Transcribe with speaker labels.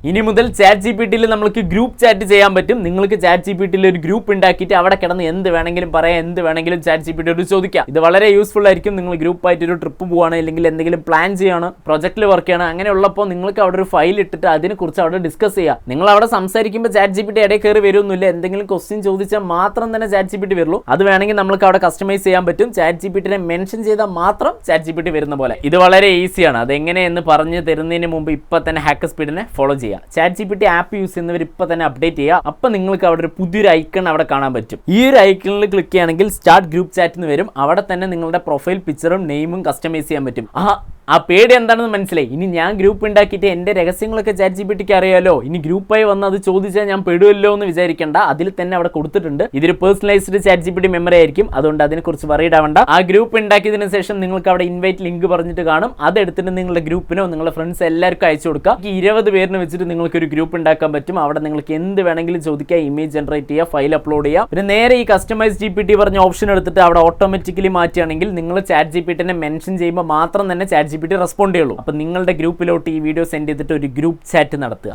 Speaker 1: ഇനി മുതൽ ചാറ്റ് ജിപിടിയിൽ നമുക്ക് ഗ്രൂപ്പ് ചാറ്റ് ചെയ്യാൻ പറ്റും. നിങ്ങൾക്ക് ചാറ്റ് ജിപിടിയിൽ ഒരു ഗ്രൂപ്പ് ഉണ്ടാക്കിയിട്ട് അവിടെ കിടന്ന് എന്ത് വേണമെങ്കിലും പറയാം, എന്ത് വേണമെങ്കിലും ചാറ്റ് ജിപിടിയോട് ചോദിക്കാം. ഇത് വളരെ യൂസ്ഫുൾ ആയിരിക്കും. നിങ്ങൾ ഗ്രൂപ്പായിട്ട് ഒരു ട്രിപ്പ് പോവാണ്, അല്ലെങ്കിൽ എന്തെങ്കിലും പ്ലാൻ ചെയ്യാണ്, പ്രൊജക്റ്റിൽ വർക്ക് ചെയ്യണം, അങ്ങനെയുള്ളപ്പോൾ നിങ്ങൾക്ക് അവിടെ ഒരു ഫയൽ ഇട്ടിട്ട് അതിനെക്കുറിച്ച് അവിടെ ഡിസ്കസ് ചെയ്യാം. നിങ്ങൾ അവിടെ സംസാരിക്കുമ്പോൾ ചാറ്റ് ജിപിടി ഇടയിൽ കയറി വരുമൊന്നുമില്ല. എന്തെങ്കിലും ക്വസ്റ്റ്യൻ ചോദിച്ചാൽ മാത്രം തന്നെ ചാറ്റ് ജിപിടി വരുള്ളൂ. അത് വേണമെങ്കിൽ നമുക്ക് അവിടെ കസ്റ്റമൈസ് ചെയ്യാൻ പറ്റും. ചാറ്റ് ജിപിടിനെ മെൻഷൻ ചെയ്താൽ മാത്രം ചാറ്റ് ജിപിടി വരുന്ന പോലെ. ഇത് വളരെ ഈസിയാണ്. അതെങ്ങനെയെന്ന് പറഞ്ഞു തരുന്നതിന് മുമ്പ് ഇപ്പം തന്നെ ഹാക്കർ സ്പീഡിനെ ഫോളോ ചെയ്യുക. ചാറ്റ് ജിപിടി ആപ്പ് യൂസ് ചെയ്യുന്നവർ ഇപ്പം തന്നെ അപ്ഡേറ്റ് ചെയ്യുക. അപ്പം നിങ്ങൾക്ക് അവിടെ ഒരു പുതിയൊരു ഐക്കൺ അവിടെ കാണാൻ പറ്റും. ഈ ഒരു ഐക്കണിൽ ക്ലിക്ക് ചെയ്യുകയാണെങ്കിൽ സ്റ്റാർട്ട് ഗ്രൂപ്പ് ചാറ്റ് എന്ന് വരും. അവിടെ തന്നെ നിങ്ങളുടെ പ്രൊഫൈൽ പിക്ചറും നെയിമും കസ്റ്റമൈസ് ചെയ്യാൻ പറ്റും. ആ പേടി എന്താണെന്ന് മനസ്സിലായി. ഇനി ഞാൻ ഗ്രൂപ്പ് ഉണ്ടാക്കിയിട്ട് എൻ്റെ രഹസ്യങ്ങളൊക്കെ ചാറ്റ് ജിപിടിക്ക് അറിയാലോ, ഇനി ഗ്രൂപ്പായി വന്ന് അത് ചോദിച്ചാൽ ഞാൻ പെടുമല്ലോ എന്ന് വിചാരിക്കേണ്ട. അതിൽ തന്നെ അവിടെ കൊടുത്തിട്ടുണ്ട്. ഇതൊരു പേഴ്സണലൈസ്ഡ് ചാറ്റ് ജിപിടി മെമ്മറി ആയിരിക്കും. അതുകൊണ്ട് അതിനെക്കുറിച്ച് വറീഡ് ആവണ്ട. ആ ഗ്രൂപ്പ് ഉണ്ടാക്കിയതിനു ശേഷം നിങ്ങൾക്ക് അവിടെ ഇൻവൈറ്റ് ലിങ്ക് പറഞ്ഞിട്ട് കാണും. അതെടുത്തിട്ട് നിങ്ങളുടെ ഗ്രൂപ്പിനോ നിങ്ങളുടെ ഫ്രണ്ട്സ് എല്ലാവർക്കും അയച്ചു കൊടുക്കുക. 20 പേരിന് വെച്ചിട്ട് നിങ്ങൾക്ക് ഒരു ഗ്രൂപ്പ് ഉണ്ടാക്കാൻ പറ്റും. അവിടെ നിങ്ങൾക്ക് എന്ത് വേണമെങ്കിലും ചോദിക്കുക, ഇമേജ് ജനറേറ്റ് ചെയ്യുക, ഫയൽ അപ്ലോഡ് ചെയ്യുക. പിന്നെ നേരെ ഈ കസ്റ്റമൈസ് ജിപിടി പറഞ്ഞ ഓപ്ഷൻ എടുത്തിട്ട് അവിടെ ഓട്ടോമാറ്റിക്കലി മാറ്റുകയാണെങ്കിൽ നിങ്ങൾ ചാറ്റ് ജിപിടിനെ മെൻഷൻ ചെയ്യുമ്പോൾ മാത്രം തന്നെ ചാറ്റ് ജിപിടി റെസ്പോണ്ട് ചെയ്യുള്ളൂ. അപ്പോൾ നിങ്ങളുടെ ഗ്രൂപ്പിലോട്ട് ഈ വീഡിയോ സെൻഡ് ചെയ്തിട്ട് ഒരു ഗ്രൂപ്പ് ചാറ്റ് നടത്തുക.